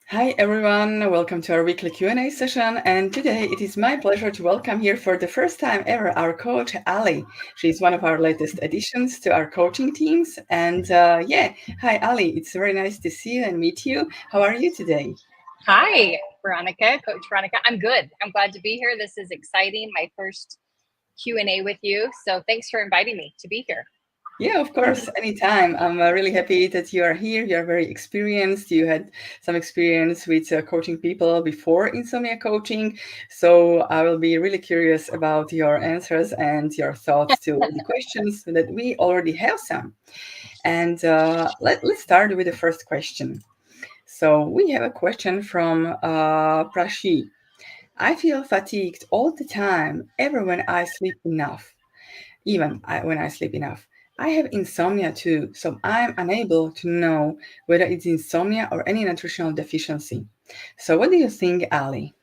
Hi everyone, welcome to our weekly Q&A session, and today it is my pleasure to welcome here for the first time ever our coach Aly. She's one of our latest additions to our coaching teams, and hi Aly, it's very nice to see you and meet you. How are you today? Hi, Veronika, Coach Veronika. I'm good. I'm glad to be here. This is exciting. My first Q&A with you. So thanks for inviting me to be here. Yeah, of course, anytime. I'm really happy that you are here. You are very experienced. You had some experience with coaching people before Insomnia coaching. So I will be really curious about your answers and your thoughts to the questions that we already have some. And let's start with the first question. So we have a question from Prashi. I feel fatigued all the time, even when I sleep enough. When I sleep enough. I have insomnia too, so I'm unable to know whether it's insomnia or any nutritional deficiency. So, what do you think, Ali?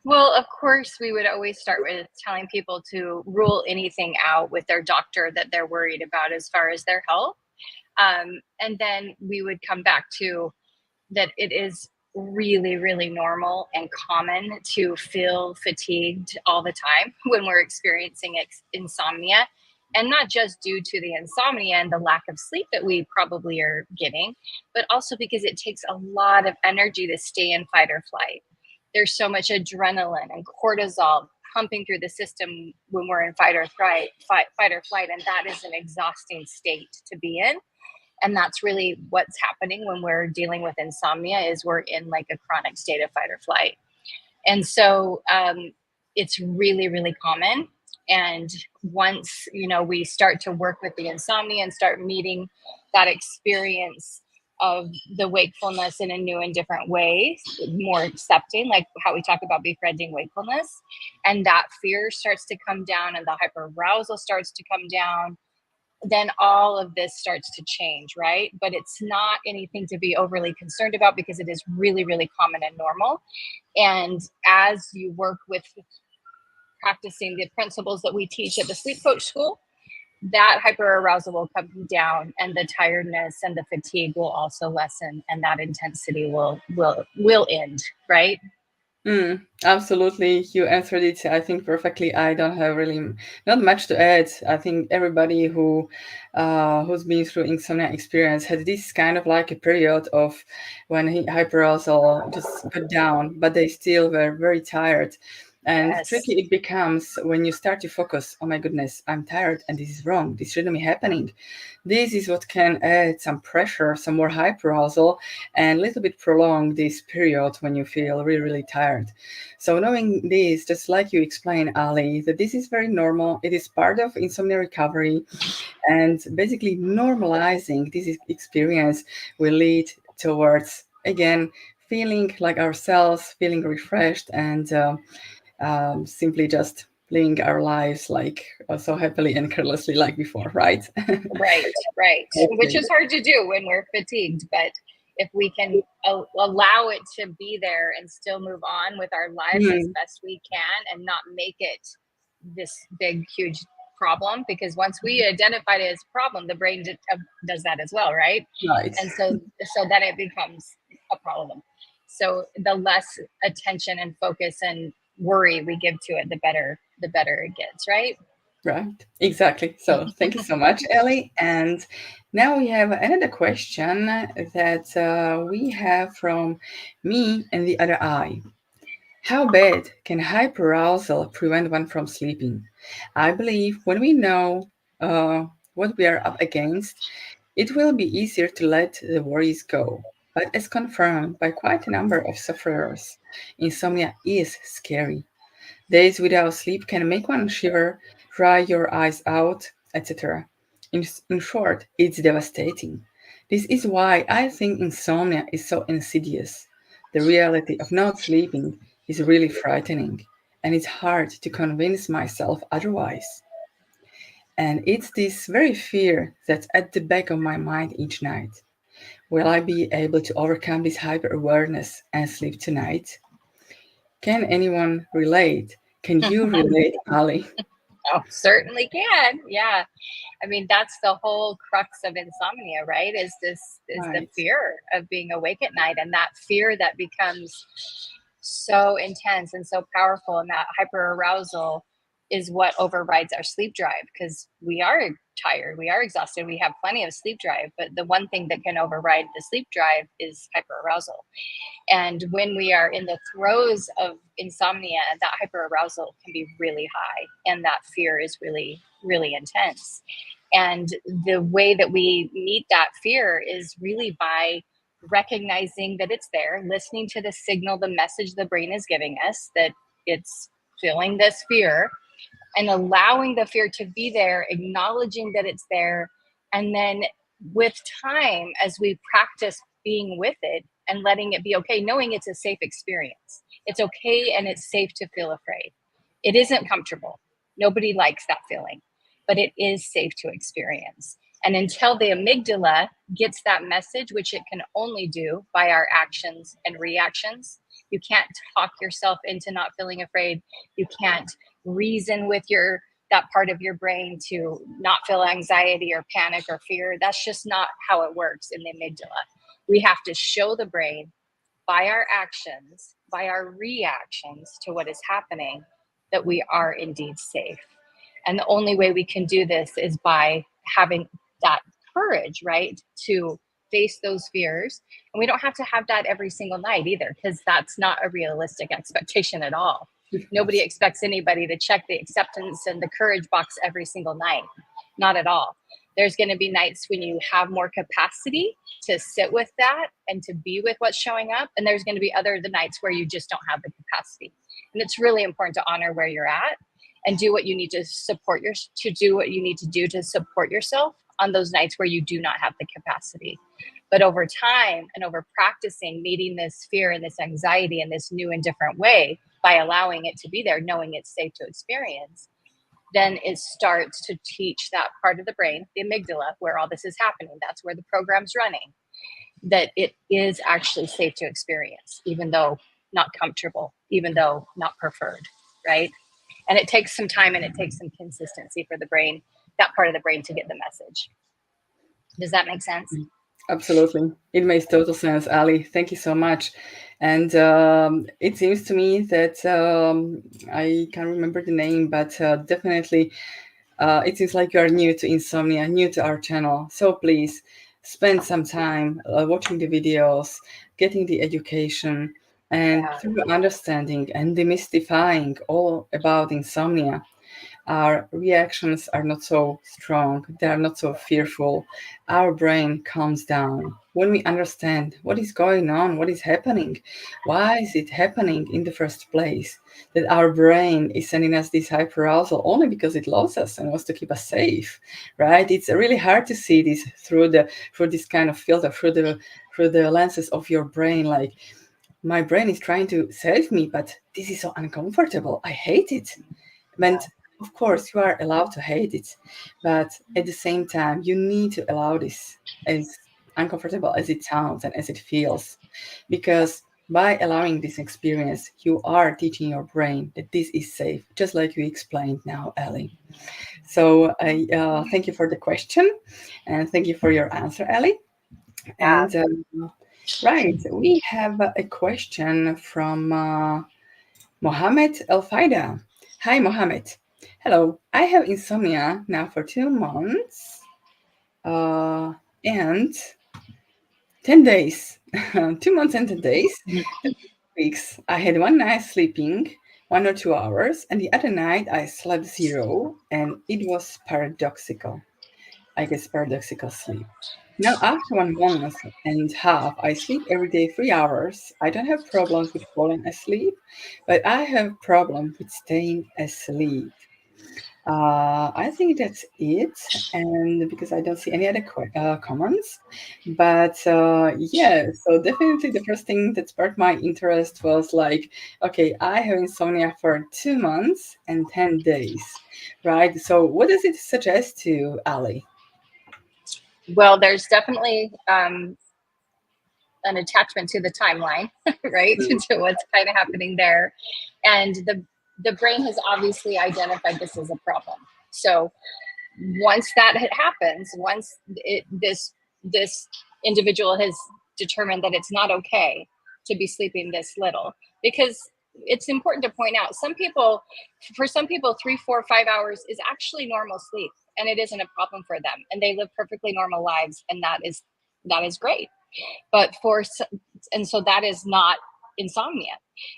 Well, of course, we would always start with telling people to rule anything out with their doctor that they're worried about as far as their health. And then we would come back to that it is really, really normal and common to feel fatigued all the time when we're experiencing insomnia. And not just due to the insomnia and the lack of sleep that we probably are getting, but also because it takes a lot of energy to stay in fight or flight. There's so much adrenaline and cortisol pumping through the system when we're in fight or flight, and that is an exhausting state to be in. And that's really what's happening when we're dealing with insomnia is we're in like a chronic state of fight or flight. And so it's really, really common. And once we start to work with the insomnia and start meeting that experience of the wakefulness in a new and different way, more accepting, like how we talk about befriending wakefulness, and that fear starts to come down and the hyperarousal starts to come down, then all of this starts to change, right? But it's not anything to be overly concerned about because it is really, really common and normal. And as you work with practicing the principles that we teach at the sleep coach school, that hyperarousal will come down and the tiredness and the fatigue will also lessen and that intensity will end, right? Absolutely, you answered it. I think perfectly. I don't have really not much to add. I think everybody who's been through insomnia experience had this kind of like a period of when hyperarousal just got down, but they still were very tired. And Yes. tricky it becomes when you start to focus. Oh my goodness, I'm tired, and this is wrong. This shouldn't be happening. This is what can add some pressure, some more hyperarousal, and a little bit prolong this period when you feel really, really tired. So knowing this, just like you explained, Ali, that this is very normal. It is part of insomnia recovery, and basically normalizing this experience will lead towards again feeling like ourselves, feeling refreshed, and simply just living our lives like so happily and carelessly like before, right? Right, right. Which Okay. is hard to do when we're fatigued, but if we can allow it to be there and still move on with our lives as Mm, best we can and not make it this big, huge problem, because once we identify it as a problem, the brain does that as well, right? right. And so then it becomes a problem. So the less attention and focus and worry we give to it, the better it gets, right? Right, exactly. So thank you so much, Ellie. And now we have another question that we have from me and the other eye. How bad can hyperarousal prevent one from sleeping? I believe when we know what we are up against, it will be easier to let the worries go. But as confirmed by quite a number of sufferers, insomnia is scary. Days without sleep can make one shiver, dry your eyes out, etc. In short, it's devastating. This is why I think insomnia is so insidious. The reality of not sleeping is really frightening, and it's hard to convince myself otherwise. And it's this very fear that's at the back of my mind each night. Will I be able to overcome this hyper awareness and sleep tonight? Can anyone relate? Can you relate, Ali? Oh, certainly can. Yeah. I mean, that's the whole crux of insomnia, right? Is the Right. fear of being awake at night, and that fear that becomes so intense and so powerful, and that hyperarousal is what overrides our sleep drive, because we are tired, we are exhausted, we have plenty of sleep drive, but the one thing that can override the sleep drive is hyperarousal. And when we are in the throes of insomnia, that hyperarousal can be really high, and that fear is really, really intense. And the way that we meet that fear is really by recognizing that it's there, listening to the signal, the message the brain is giving us that it's feeling this fear, and allowing the fear to be there, acknowledging that it's there. And then with time, as we practice being with it and letting it be okay, knowing it's a safe experience, it's okay and it's safe to feel afraid. It isn't comfortable. Nobody likes that feeling, but it is safe to experience. And until the amygdala gets that message, which it can only do by our actions and reactions, you can't talk yourself into not feeling afraid. You can't reason with your that part of your brain to not feel anxiety or panic or fear. That's just not how it works in the amygdala. We have to show the brain by our actions, by our reactions to what is happening, that we are indeed safe. And the only way we can do this is by having that courage, right? To face those fears. And we don't have to have that every single night either, because that's not a realistic expectation at all. Nobody expects anybody to check the acceptance and the courage box every single night. Not at all. There's going to be nights when you have more capacity to sit with that and to be with what's showing up. And there's going to be the nights where you just don't have the capacity. And it's really important to honor where you're at and do what you need to do what you need to do to support yourself on those nights where you do not have the capacity. But over time and over practicing meeting this fear and this anxiety in this new and different way, by allowing it to be there, knowing it's safe to experience, then it starts to teach that part of the brain, the amygdala, where all this is happening. That's where the program's running, that it is actually safe to experience, even though not comfortable, even though not preferred, right? And it takes some time and it takes some consistency for the brain, that part of the brain, to get the message. Does that make sense? Absolutely. It makes total sense, Ali. Thank you so much. And it seems to me that I can't remember the name, but definitely it seems like you are new to Insomnia, new to our channel. So please spend some time watching the videos, getting the education, and Yeah. through understanding and demystifying all about insomnia, our reactions are not so strong, they are not so fearful. Our brain calms down when we understand what is going on, what is happening, why is it happening in the first place. That our brain is sending us this hyperarousal only because it loves us and wants to keep us safe, right? It's really hard to see this through this kind of filter, through the lenses of your brain. Like, my brain is trying to save me, but this is so uncomfortable. I hate it. And of course, you are allowed to hate it, but at the same time, you need to allow this, as uncomfortable as it sounds and as it feels, because by allowing this experience, you are teaching your brain that this is safe, just like you explained now, Ellie. So I thank you for the question, and thank you for your answer, Ellie. Yeah. And right, we have a question from Mohammed El Faida. Hi, Mohammed. Hello. I have insomnia now for 2 months and 10 days. 2 months and 10 days. Weeks. I had one night sleeping 1 or 2 hours, and the other night I slept zero, and it was paradoxical. I guess paradoxical sleep. Now, after 1 month and a half, I sleep every day 3 hours. I don't have problems with falling asleep, but I have problem with staying asleep. I think that's it, and because I don't see any other comments, but yeah, so definitely the first thing that sparked my interest was like, okay, I have insomnia for 2 months and 10 days, right? So what does it suggest to you, Ali? Well, there's definitely an attachment to the timeline, right? Mm. To what's kind of happening there. And the brain has obviously identified this as a problem. So once that happens, once this individual has determined that it's not okay to be sleeping this little, because it's important to point out, for some people 3 4 5 hours is actually normal sleep, and it isn't a problem for them, and they live perfectly normal lives, and that is great. But and so that is not insomnia.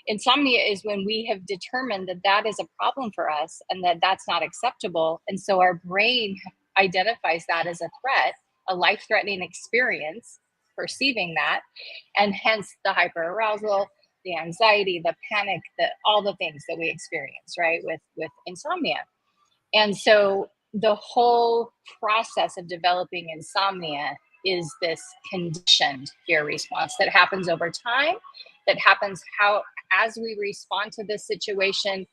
Insomnia is when we have determined that that is a problem for us and that that's not acceptable, and so our brain identifies that as a threat, a life-threatening experience, perceiving that, and hence the hyperarousal, the anxiety, the panic, all the things that we experience, right, with insomnia. And so the whole process of developing insomnia is this conditioned fear response that happens over time, that happens as we respond to this situation,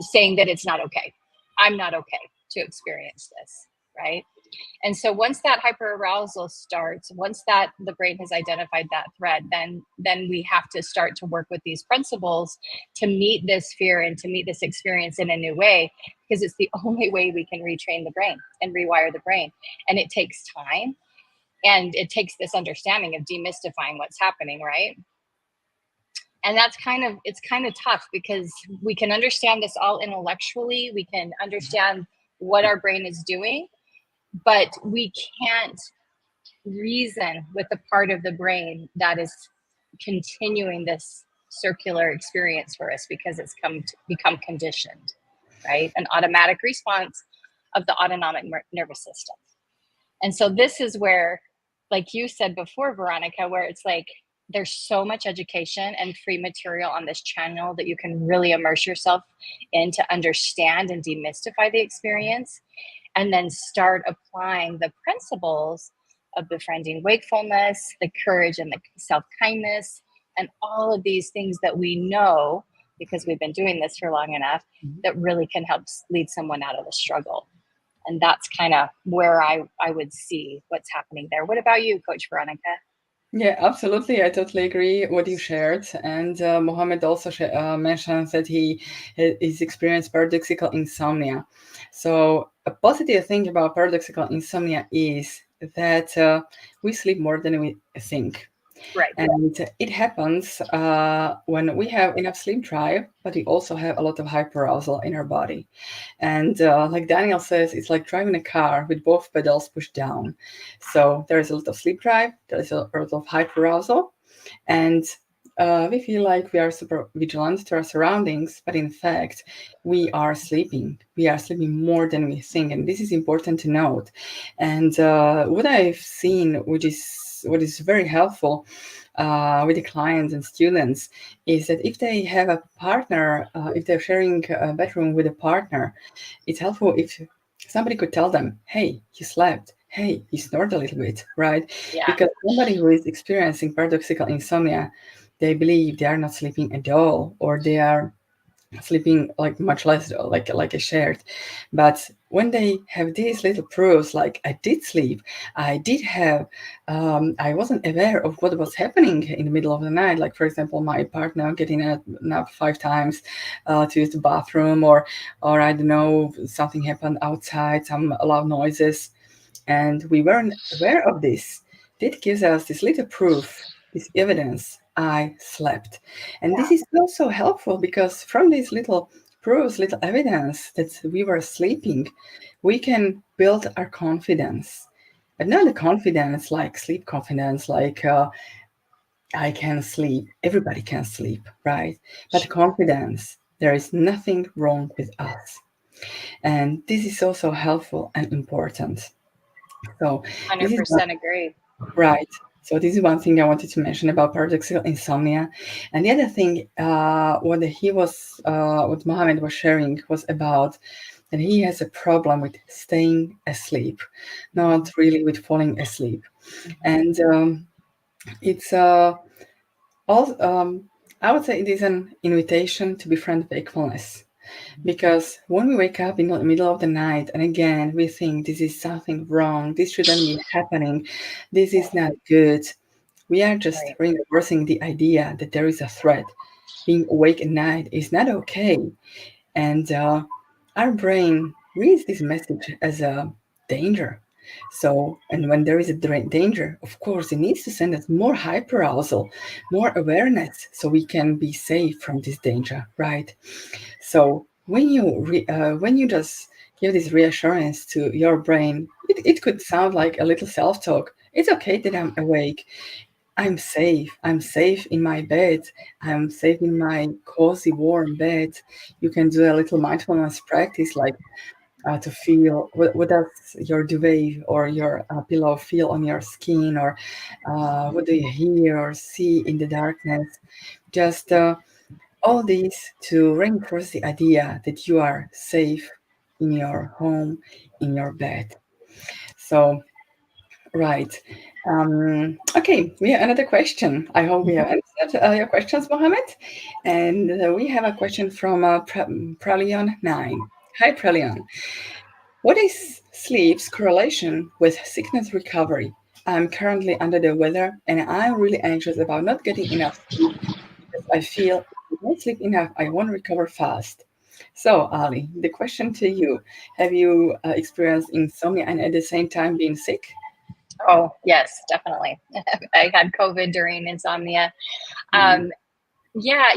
saying that it's not okay. I'm not okay to experience this, right? And so once that hyperarousal starts, once that the brain has identified that threat, then we have to start to work with these principles to meet this fear and to meet this experience in a new way, because it's the only way we can retrain the brain and rewire the brain. And it takes time, and it takes this understanding of demystifying what's happening, right? And it's kind of tough, because we can understand this all intellectually, we can understand what our brain is doing, but we can't reason with the part of the brain that is continuing this circular experience for us, because it's become conditioned, right? An automatic response of the autonomic nervous system. And so this is where, like you said before, Veronika, where it's like there's so much education and free material on this channel that you can really immerse yourself in to understand and demystify the experience, and then start applying the principles of befriending wakefulness, the courage and the self-kindness, and all of these things that we know, because we've been doing this for long enough, that really can help lead someone out of the struggle. And that's kind of where I would see what's happening there. What about you, Coach Veronika? Yeah, absolutely. I totally agree what you shared. And Mohammed also mentioned that he's experienced paradoxical insomnia. So a positive thing about paradoxical insomnia is that we sleep more than we think. Right. And it happens when we have enough sleep drive, but we also have a lot of hyperarousal in our body. And like Daniel says, it's like driving a car with both pedals pushed down. So there is a lot of sleep drive, there is a lot of hyperarousal, and we feel like we are super vigilant to our surroundings, but in fact, we are sleeping. We are sleeping more than we think, and this is important to note. And what I've seen, what is very helpful with the clients and students, is that if they have a partner, if they're sharing a bedroom with a partner, it's helpful if somebody could tell them, "Hey, you slept. Hey, you snored a little bit," right? Yeah. Because somebody who is experiencing paradoxical insomnia, they believe they are not sleeping at all, or they are sleeping like much less, like I shared. But when they have these little proofs, like I did sleep, I did have, I wasn't aware of what was happening in the middle of the night. Like, for example, my partner getting up 5 times to use the bathroom, or I don't know, something happened outside, some loud noises, and we weren't aware of this. That gives us this little proof, this evidence. I slept. And this is also helpful because from these little proofs, little evidence that we were sleeping, we can build our confidence. But not the confidence like sleep confidence, like I can sleep, everybody can sleep, right? But confidence, there is nothing wrong with us. And this is also helpful and important. So this is 100% agree. right. So this is one thing I wanted to mention about paradoxical insomnia, and the other thing, what Mohammed was sharing was about that he has a problem with staying asleep, not really with falling asleep, and it's all. I would say it is an invitation to befriend wakefulness. Because when we wake up in the middle of the night and again we think this is something wrong, this shouldn't be happening, this is not good, we are just Right. reinforcing the idea that there is a threat. being awake at night is not okay. And our brain reads this message as a danger. So, and when there is a danger, of course, it needs to send us more hyperarousal, more awareness, so we can be safe from this danger, right? So when you just give this reassurance to your brain, it could sound like a little self-talk. It's okay that I'm awake. I'm safe. I'm safe in my bed. I'm safe in my cozy, warm bed. You can do a little mindfulness practice, like to feel what does your duvet or your pillow feel on your skin, or what do you hear or see in the darkness. Just all these to reinforce the idea that you are safe in your home, in your bed. So, right. Okay, we have another question. I hope we have answered your questions, Mohammed. And we have a question from Pralion 9. Hi, Pralion. What is sleep's correlation with sickness recovery? I'm currently under the weather and I'm really anxious about not getting enough sleep because I feel if I don't sleep enough, I won't recover fast. So, Ali, the question to you, have you experienced insomnia and at the same time being sick? Oh, yes, definitely. I had COVID during insomnia. Mm, Um, yeah,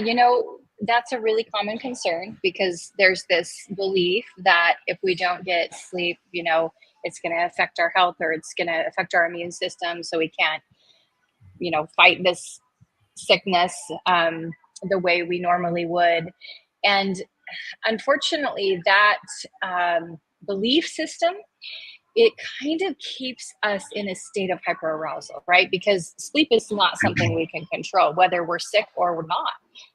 that's a really common concern because there's this belief that if we don't get sleep, it's going to affect our health or it's going to affect our immune system. So we can't, fight this sickness the way we normally would. And unfortunately, that belief system, it kind of keeps us in a state of hyperarousal, right? Because sleep is not something we can control, whether we're sick or we're not.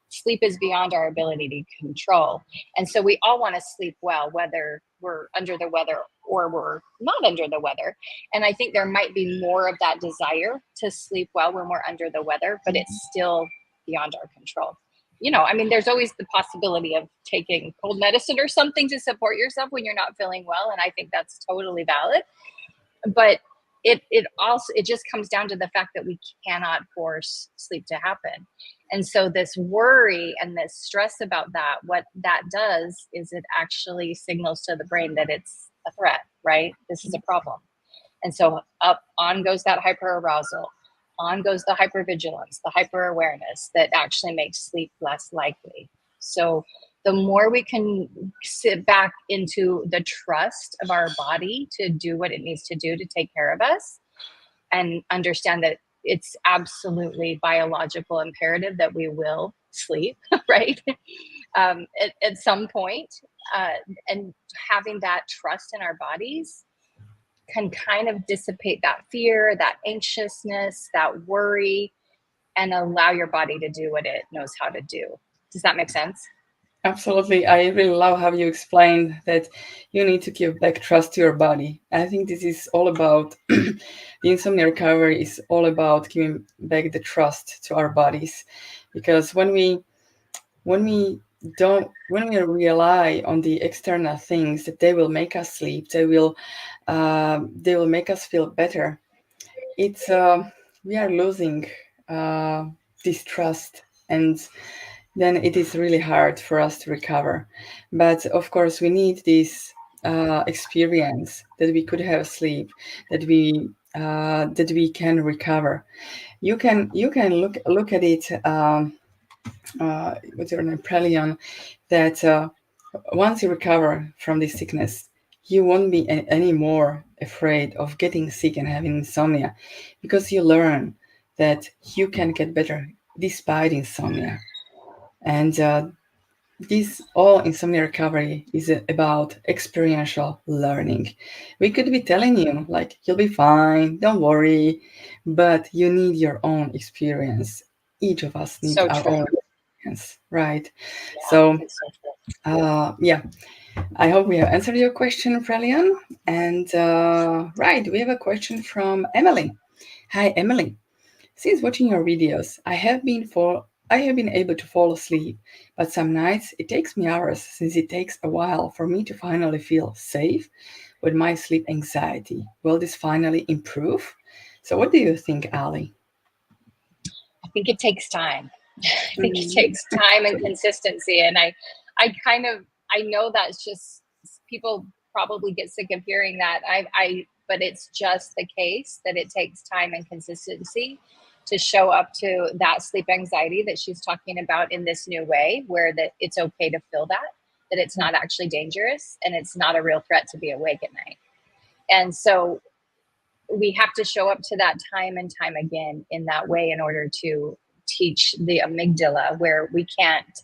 Sleep is beyond our ability to control. And so we all want to sleep well, whether we're under the weather or we're not under the weather. And I think there might be more of that desire to sleep well when we're under the weather, but it's still beyond our control. I mean, there's always the possibility of taking cold medicine or something to support yourself when you're not feeling well. And I think that's totally valid. But it just comes down to the fact that we cannot force sleep to happen. And so this worry and this stress about that, what that does is it actually signals to the brain that it's a threat, right? This is a problem. And so up on goes that hyperarousal, on goes the hypervigilance, the hyper awareness that actually makes sleep less likely. So the more we can sit back into the trust of our body to do what it needs to do to take care of us and understand that it's absolutely biological imperative that we will sleep, right? At some point, and having that trust in our bodies can kind of dissipate that fear, that anxiousness, that worry, and allow your body to do what it knows how to do. Does that make sense? absolutely. I really love how you explained that you need to give back trust to your body. I think this is all about the insomnia recovery is all about giving back the trust to our bodies, because when we when we rely on the external things that they will make us sleep, they will make us feel better. It's we are losing uh, this trust, and then it is really hard for us to recover. But of course, we need this experience that we could have sleep, that we can recover. You can look at it. What's your name, Prelion, that once you recover from this sickness, you won't be any more afraid of getting sick and having insomnia, because you learn that you can get better despite insomnia. And this all insomnia recovery is about experiential learning. We could be telling you, like, you'll be fine, don't worry, but you need your own experience. Each of us need So our true. own experience, right? Yeah, So, it's so true. yeah, I hope we have answered your question, Prelian. And right, we have a question from Emily. Hi, Emily. Since watching your videos, I have been able to fall asleep, but some nights it takes me hours since it takes a while for me to finally feel safe with my sleep anxiety. Will this finally improve? So what do you think, Ali? I think it takes time. I think it takes time and consistency. And I know that's just, people probably get sick of hearing that. But it's just the case that it takes time and consistency to show up to that sleep anxiety that she's talking about in this new way, where that it's okay to feel that it's not actually dangerous and it's not a real threat to be awake at night. And so we have to show up to that time and time again in that way in order to teach the amygdala, where we can't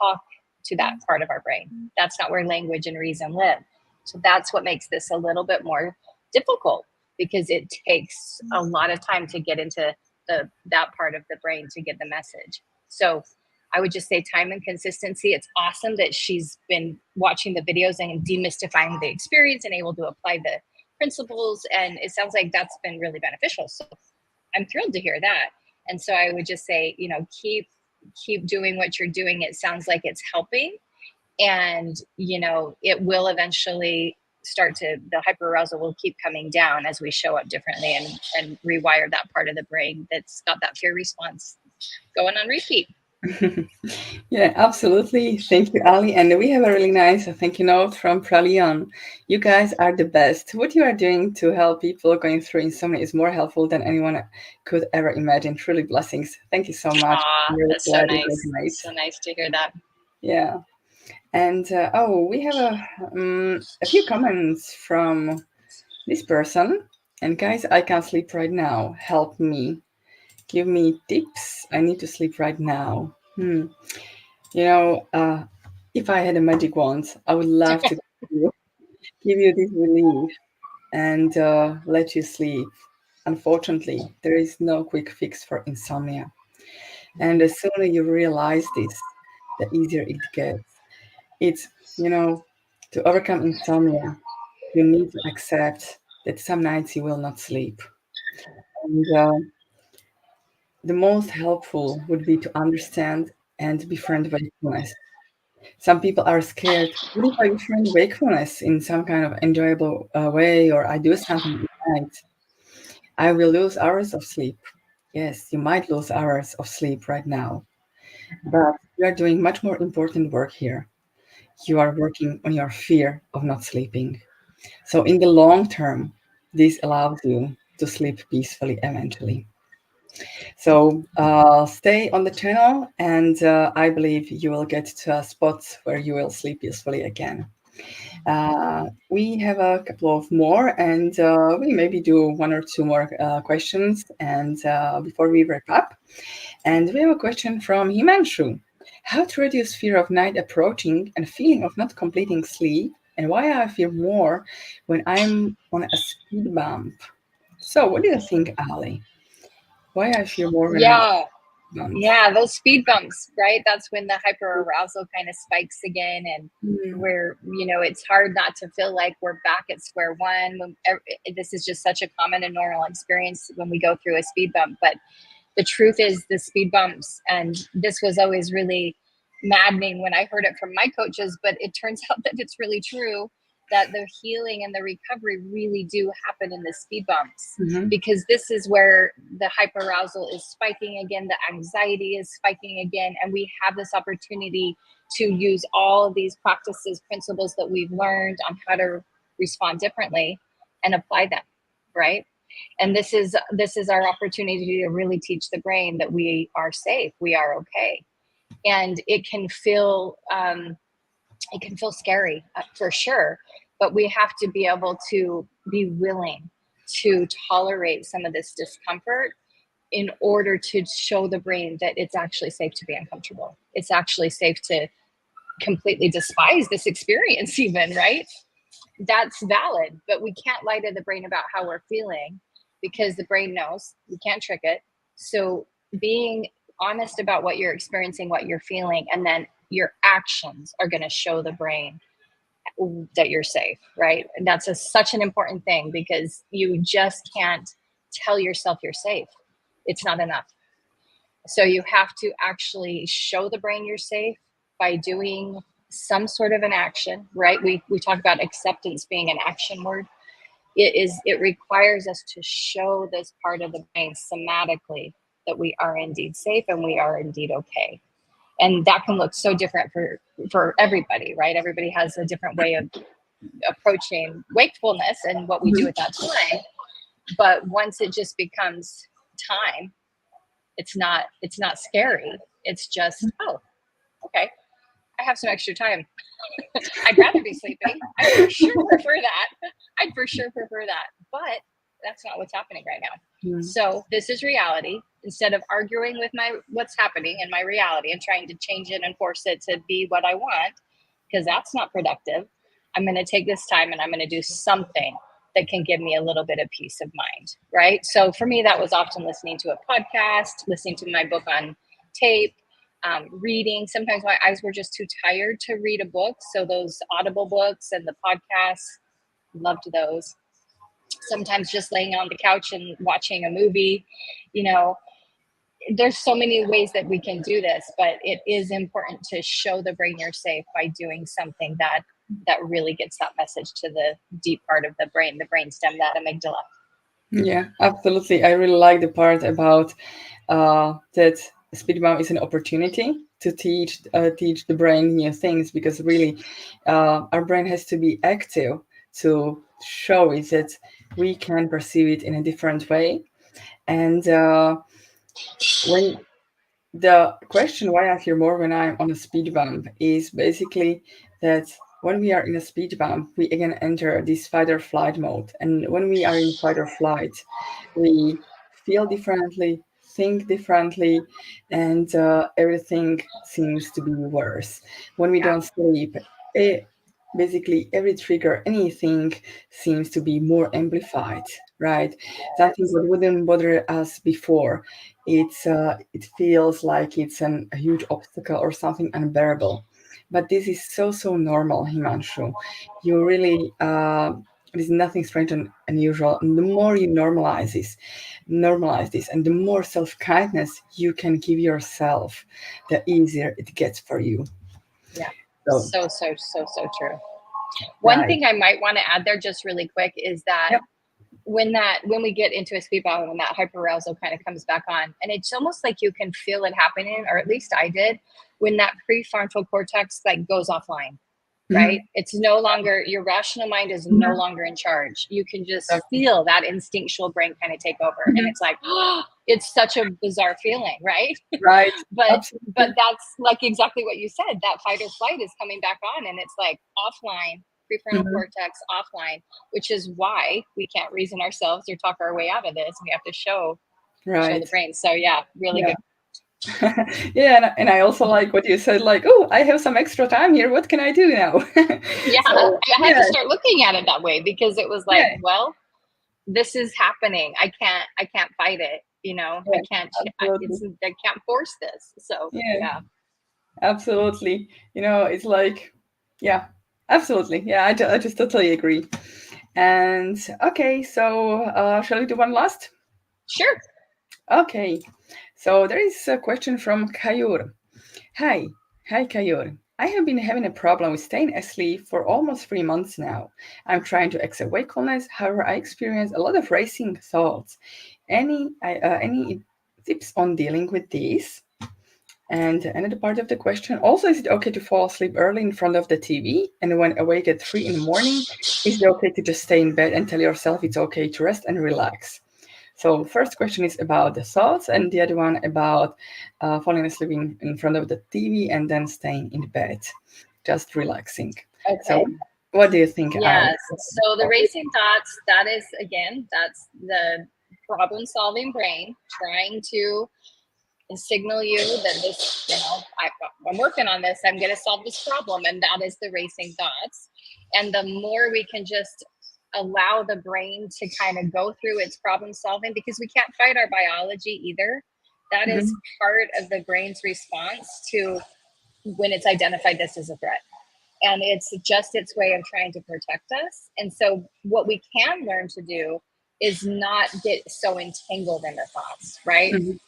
talk to that part of our brain. That's not where language and reason live. So that's what makes this a little bit more difficult, because it takes a lot of time to get into that part of the brain to get the message. So I would just say time and consistency. It's awesome that she's been watching the videos and demystifying the experience and able to apply the principles. And it sounds like that's been really beneficial. So I'm thrilled to hear that. And so I would just say, keep doing what you're doing. It sounds like it's helping. And, it will eventually the hyperarousal will keep coming down as we show up differently and rewire that part of the brain that's got that fear response going on repeat. Yeah, absolutely. Thank you, Ali. And we have a really nice thank you note from Pralian. You guys are the best. What you are doing to help people going through insomnia is more helpful than anyone could ever imagine. Truly blessings. Thank you so much. I'm really That's so glad it nice. resonates. So nice to hear that. Yeah. And we have a few comments from this person. And guys, I can't sleep right now. Help me. Give me tips. I need to sleep right now. If I had a magic wand, I would love to give you this relief and let you sleep. Unfortunately, there is no quick fix for insomnia. And the sooner you realize this, the easier it gets. It's, to overcome insomnia, you need to accept that some nights you will not sleep. And the most helpful would be to understand and befriend wakefulness. Some people are scared. What if I befriend wakefulness in some kind of enjoyable way, or I do something at night? I will lose hours of sleep. Yes, you might lose hours of sleep right now, but you are doing much more important work here. You are working on your fear of not sleeping. So, in the long term, this allows you to sleep peacefully eventually. So, stay on the channel, and I believe you will get to a spot where you will sleep peacefully again. We have a couple of more, and we maybe do one or two more questions, and before we wrap up. And we have a question from Himanshu. How to reduce fear of night approaching and feeling of not completing sleep, and why I feel more when I'm on a speed bump. So, what do you think, Ali? Why I feel more when I'm on Yeah. a bump? Yeah, those speed bumps, right? That's when the hyperarousal kind of spikes again, and Mm, where it's hard not to feel like we're back at square one. This is just such a common and normal experience when we go through a speed bump. But the truth is, the speed bumps, and this was always really maddening when I heard it from my coaches, but it turns out that it's really true, that the healing and the recovery really do happen in the speed bumps, mhm. because this is where the hyperarousal is spiking again, the anxiety is spiking again, and we have this opportunity to use all of these practices, principles that we've learned on how to respond differently and apply them, right? And this is our opportunity to really teach the brain that we are safe, we are okay. And it can feel scary, for sure, but we have to be able to be willing to tolerate some of this discomfort in order to show the brain that it's actually safe to be uncomfortable. It's actually safe to completely despise this experience, even, right? That's valid, but we can't lie to the brain about how we're feeling, because the brain knows we can't trick it. So being honest about what you're experiencing, what you're feeling, and then your actions are going to show the brain that you're safe, right? And that's such an important thing, because you just can't tell yourself you're safe. It's not enough. So you have to actually show the brain you're safe by doing some sort of an action, right? We talk about acceptance being an action word. It requires us to show this part of the brain somatically that we are indeed safe and we are indeed okay. And that can look so different for everybody, right? Everybody has a different way of approaching wakefulness and what we do Mhm. at that time. But once it just becomes time, it's not scary. It's just, oh, okay, I have some extra time. I'd rather be sleeping. I for sure prefer that. I'd for sure prefer that. But that's not what's happening right now. Mhm. So this is reality. Instead of arguing with my what's happening in my reality and trying to change it and force it to be what I want, because that's not productive, I'm going to take this time and I'm going to do something that can give me a little bit of peace of mind. Right. So for me, that was often listening to a podcast, listening to my book on tape, reading. Sometimes my eyes were just too tired to read a book. So those audible books and the podcasts, loved those. Sometimes just laying on the couch and watching a movie, you know, there's so many ways that we can do this, but it is important to show the brain you're safe by doing something that really gets that message to the deep part of the brain, the brainstem, that amygdala. Yeah, absolutely. I really like the part about that speed bump is an opportunity to teach the brain new things, because really our brain has to be active to show it that we can perceive it in a different way. And when the question why I feel more when I'm on a speed bump is basically that when we are in a speed bump, we again enter this fight or flight mode. And when we are in fight or flight, we feel differently, think differently, and everything seems to be worse. When we Yeah. don't sleep, it, basically every trigger, anything seems to be more amplified, right? Something Yes. that wouldn't bother us before, it feels like it's a huge obstacle or something unbearable. But this is so normal, Himanshu. You really there's nothing strange and unusual. And the more you normalize this, and the more self-kindness you can give yourself, the easier it gets for you. Yeah. So So true. One right. thing I might want to add there just really quick is that Yep. when we get into a speed bump, when that hyperarousal kind of comes back on, and it's almost like you can feel it happening, or at least I did, when that prefrontal cortex like goes offline. Right, Mhm. it's no longer, your rational mind is no Mhm. longer in charge. You can just Okay. feel that instinctual brain kind of take over, and Mhm. it's like, oh, it's such a bizarre feeling, right? Right. But Absolutely. that's like exactly what you said, that fight or flight is coming back on, and it's like offline, prefrontal Mhm. cortex offline, which is why we can't reason ourselves or talk our way out of this. We have to show the Right. brain. So yeah, really Yeah. good. Yeah, and I also like what you said, like, oh, I have some extra time here. What can I do now? Yeah, So I had yeah, to start looking at it that way, because it was like, yeah, well, this is happening. I can't fight it. I yeah, can't. absolutely. I can't force this. So Yeah, yeah. absolutely. It's like, yeah, absolutely. Yeah, I just totally agree. And okay, so shall we do one last? Sure. Okay, so there is a question from Kayur. Hi, hi Kayur. I have been having a problem with staying asleep for almost 3 months now. I'm trying to accept wakefulness, however, I experience a lot of racing thoughts. Any tips on dealing with these? And another part of the question also, is it okay to fall asleep early in front of the TV? And when awake at 3 in the morning, is it okay to just stay in bed and tell yourself it's okay to rest and relax? So, first question is about the thoughts, and the other one about falling asleep in front of the TV and then staying in bed, just relaxing. So, Okay. what do you think, Ali? Yes. So the racing thoughts, that is, again, that's the problem solving brain trying to signal you that this, I'm working on this, I'm going to solve this problem. And that is the racing thoughts. And the more we can just allow the brain to kind of go through its problem solving, because we can't fight our biology either. That is Mhm. part of the brain's response to when it's identified this as a threat. And it's just its way of trying to protect us. And so, what we can learn to do is not get so entangled in the thoughts, right? Mhm.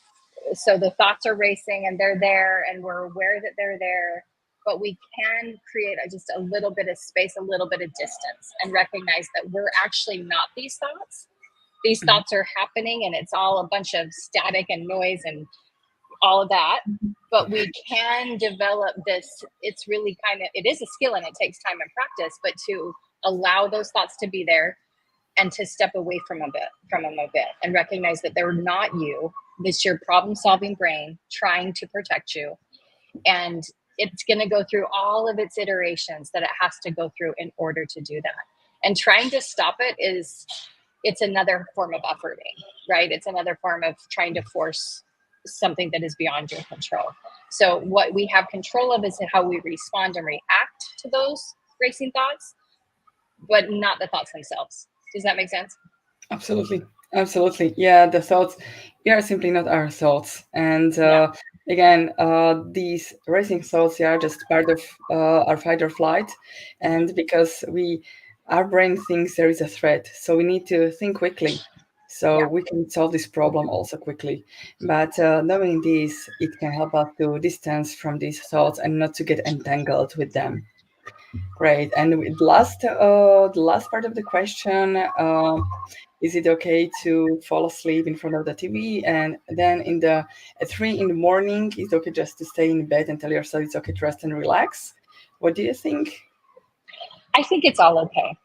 So the thoughts are racing and they're there and we're aware that they're there, but we can create just a little bit of space, a little bit of distance, and recognize that we're actually not these thoughts, these thoughts are happening and it's all a bunch of static and noise and all of that. But we can develop this. It's really it is a skill and it takes time and practice, but to allow those thoughts to be there and to step away from them a bit and recognize that they're not you. It's your problem solving brain trying to protect you. And it's going to go through all of its iterations that it has to go through in order to do that. And trying to stop it's another form of efforting, right? It's another form of trying to force something that is beyond your control. So what we have control of is how we respond and react to those racing thoughts, but not the thoughts themselves. Does that make sense? Absolutely. Absolutely. Yeah, the thoughts, they are simply not our thoughts. And again, these racing thoughts, they are just part of our fight or flight. And because our brain thinks there is a threat, so we need to think quickly. So we can solve this problem also quickly. But knowing this, it can help us to distance from these thoughts and not to get entangled with them. Great. And with the last part of the question, is it okay to fall asleep in front of the TV? And then at 3 in the morning, it's okay just to stay in bed and tell yourself it's okay to rest and relax. What do you think? I think it's all okay.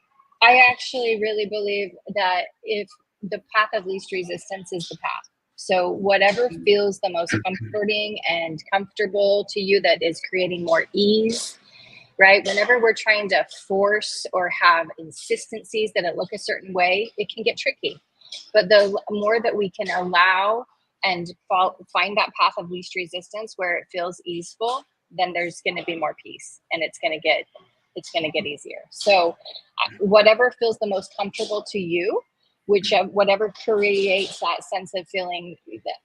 I actually really believe that if the path of least resistance is the path. So whatever feels the most comforting and comfortable to you, that is creating more ease, right? Whenever we're trying to force or have insistencies that it look a certain way, it can get tricky. But the more that we can allow and find that path of least resistance where it feels easeful, then there's going to be more peace, and it's going to get easier. So whatever feels the most comfortable to you, whatever creates that sense of feeling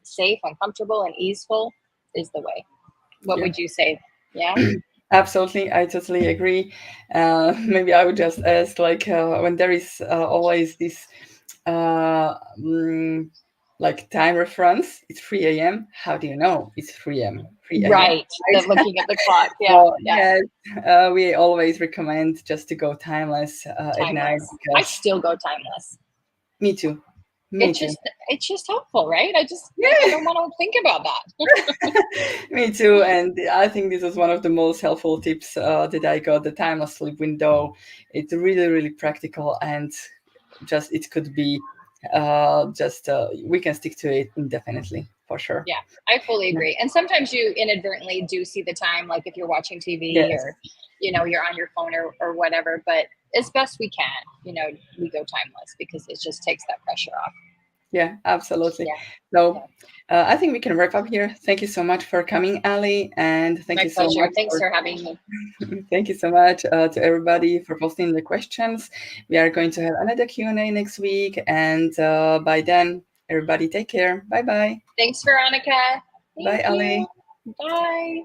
safe and comfortable and easeful is the way. What would you say? Yeah. Absolutely, I totally agree. Maybe I would just ask, when there is always this like time reference, it's 3 a.m. How do you know it's 3 a.m.? 3 a.m. Right. Looking at the clock. Yeah. So, yes, we always recommend just to go timeless at night. I still go timeless. Me too. It's just helpful, right? I don't want to think about that. Me too. And I think this was one of the most helpful tips that I got, the timeless sleep window. It's really, really practical, and just it could be we can stick to it indefinitely, for sure. Yeah, I fully agree. And sometimes you inadvertently do see the time, like if you're watching TV or, you're on your phone or whatever, but as best we can, we go timeless because it just takes that pressure off. Yeah, absolutely. Yeah. So I think we can wrap up here. Thank you so much for coming, Aly, and thank you so much. Thanks for having me. Thank you so much to everybody for posting the questions. We are going to have another Q&A next week, and by then, everybody take care. Bye-bye. Thanks, Veronika. Bye, Aly. Bye.